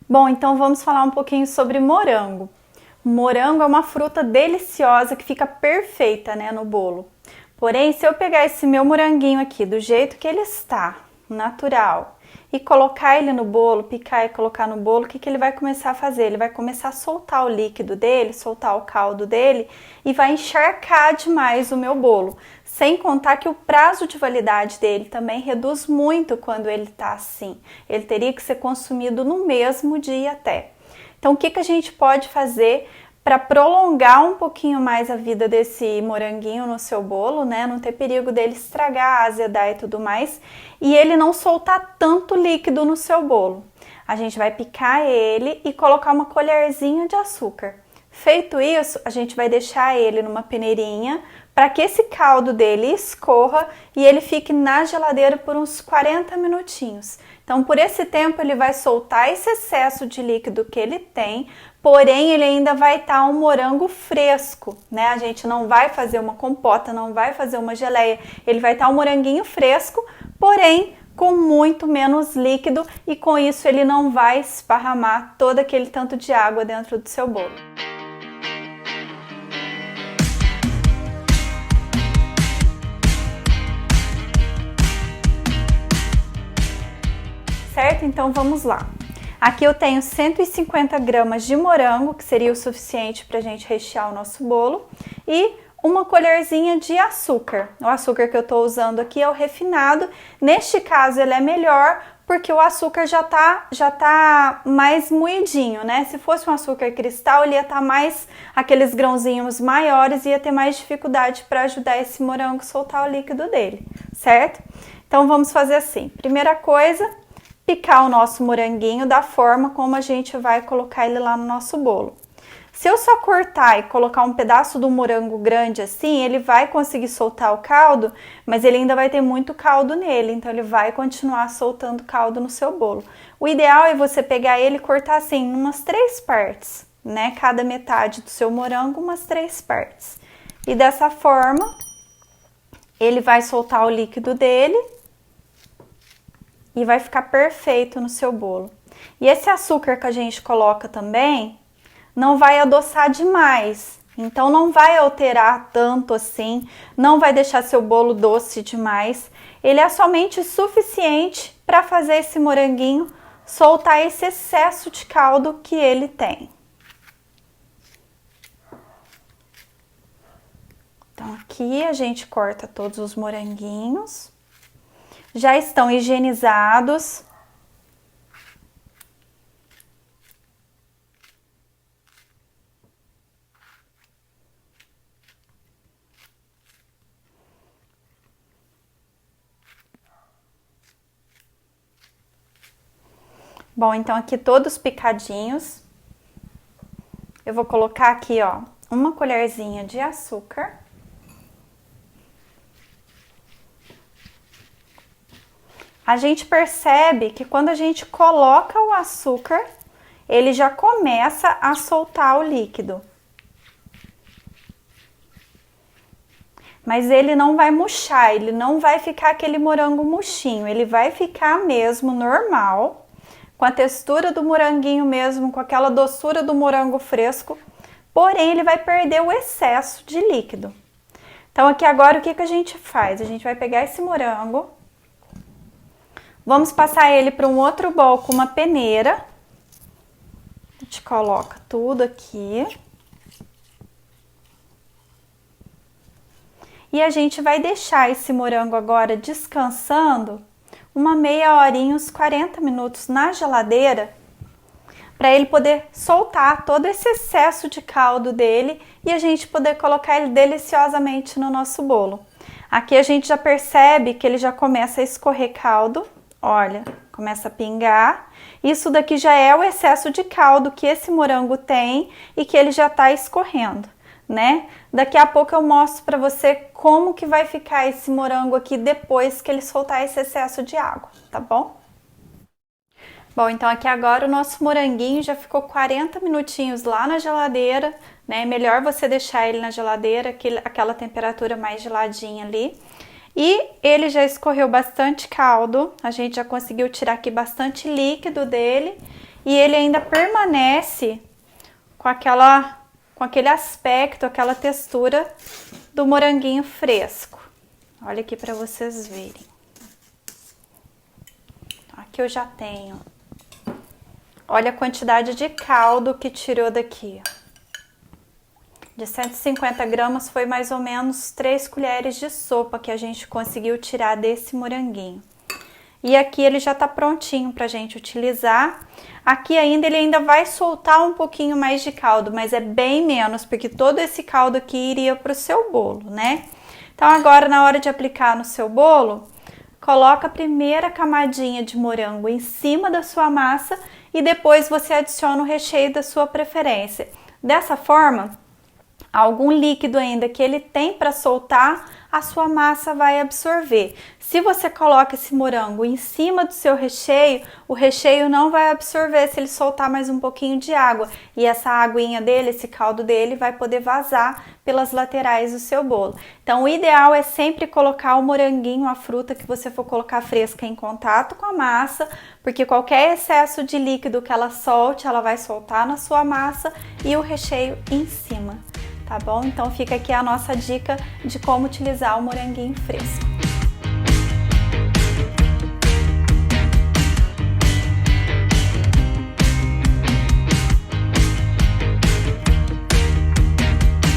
Bom, então vamos falar um pouquinho sobre morango. Morango é uma fruta deliciosa que fica perfeita, né, no bolo. Porém, se eu pegar esse meu moranguinho aqui do jeito que ele está, natural, e colocar ele no bolo, picar e colocar no bolo, o que ele vai começar a fazer? Ele vai começar a soltar o líquido dele, soltar o caldo dele e vai encharcar demais o meu bolo. Sem contar que o prazo de validade dele também reduz muito quando ele tá assim. Ele teria que ser consumido no mesmo dia até. Então, o que a gente pode fazer para prolongar um pouquinho mais a vida desse moranguinho no seu bolo, né? Não ter perigo dele estragar, azedar e tudo mais, e ele não soltar tanto líquido no seu bolo. A gente vai picar ele e colocar uma colherzinha de açúcar. Feito isso, a gente vai deixar ele numa peneirinha para que esse caldo dele escorra e ele fique na geladeira por uns 40 minutinhos. Então, por esse tempo, ele vai soltar esse excesso de líquido que ele tem, porém, ele ainda vai estar um morango fresco, né? A gente não vai fazer uma compota, não vai fazer uma geleia, ele vai estar um moranguinho fresco, porém, com muito menos líquido e com isso ele não vai esparramar todo aquele tanto de água dentro do seu bolo. Certo? Então vamos lá. Aqui eu tenho 150 gramas de morango, que seria o suficiente para a gente rechear o nosso bolo, e uma colherzinha de açúcar. O açúcar que eu estou usando aqui é o refinado. Neste caso ele é melhor porque o açúcar já tá mais moidinho, né? Se fosse um açúcar cristal, ele ia estar mais aqueles grãozinhos maiores e ia ter mais dificuldade para ajudar esse morango a soltar o líquido dele, certo? Então vamos fazer assim. Primeira coisa, picar o nosso moranguinho da forma como a gente vai colocar ele lá no nosso bolo. Se eu só cortar e colocar um pedaço do morango grande assim, ele vai conseguir soltar o caldo, mas ele ainda vai ter muito caldo nele, então ele vai continuar soltando caldo no seu bolo. O ideal é você pegar ele e cortar assim, em umas 3 partes, né? Cada metade do seu morango, umas 3 partes. E dessa forma, ele vai soltar o líquido dele e vai ficar perfeito no seu bolo. E esse açúcar que a gente coloca também não vai adoçar demais, então não vai alterar tanto assim, não vai deixar seu bolo doce demais. Ele é somente suficiente para fazer esse moranguinho soltar esse excesso de caldo que ele tem. Então aqui a gente corta todos os moranguinhos. Já estão higienizados. Bom, então aqui todos picadinhos. Eu vou colocar aqui, ó, uma colherzinha de açúcar. A gente percebe que quando a gente coloca o açúcar, ele já começa a soltar o líquido. Mas ele não vai murchar, ele não vai ficar aquele morango murchinho, ele vai ficar mesmo normal, com a textura do moranguinho mesmo, com aquela doçura do morango fresco, porém ele vai perder o excesso de líquido. Então aqui agora o que a gente faz? A gente vai pegar esse morango, vamos passar ele para um outro bowl com uma peneira. A gente coloca tudo aqui. E a gente vai deixar esse morango agora descansando uma meia horinha, uns 40 minutos na geladeira, para ele poder soltar todo esse excesso de caldo dele e a gente poder colocar ele deliciosamente no nosso bolo. Aqui a gente já percebe que ele já começa a escorrer caldo. Olha, começa a pingar. Isso daqui já é o excesso de caldo que esse morango tem e que ele já tá escorrendo, né? Daqui a pouco eu mostro para você como que vai ficar esse morango aqui depois que ele soltar esse excesso de água, tá bom? Bom, então aqui agora o nosso moranguinho já ficou 40 minutinhos lá na geladeira, né? Melhor você deixar ele na geladeira, aquela temperatura mais geladinha ali. E ele já escorreu bastante caldo, a gente já conseguiu tirar aqui bastante líquido dele. e ele ainda permanece com aquele aspecto, aquela textura do moranguinho fresco. Olha aqui para vocês verem. Aqui eu já tenho. Olha a quantidade de caldo que tirou daqui. De 150 gramas foi mais ou menos 3 colheres de sopa que a gente conseguiu tirar desse moranguinho. E aqui ele já tá prontinho pra gente utilizar. Aqui ele ainda vai soltar um pouquinho mais de caldo, mas é bem menos, porque todo esse caldo aqui iria pro seu bolo, né? Então agora, na hora de aplicar no seu bolo, coloca a primeira camadinha de morango em cima da sua massa e depois você adiciona o recheio da sua preferência. Dessa forma, algum líquido ainda que ele tem para soltar, a sua massa vai absorver. Se você coloca esse morango em cima do seu recheio, o recheio não vai absorver se ele soltar mais um pouquinho de água. E essa aguinha dele, esse caldo dele, vai poder vazar pelas laterais do seu bolo. Então, o ideal é sempre colocar o moranguinho, a fruta que você for colocar fresca, em contato com a massa, porque qualquer excesso de líquido que ela solte, ela vai soltar na sua massa e o recheio em cima. Tá bom? Então fica aqui a nossa dica de como utilizar o moranguinho fresco.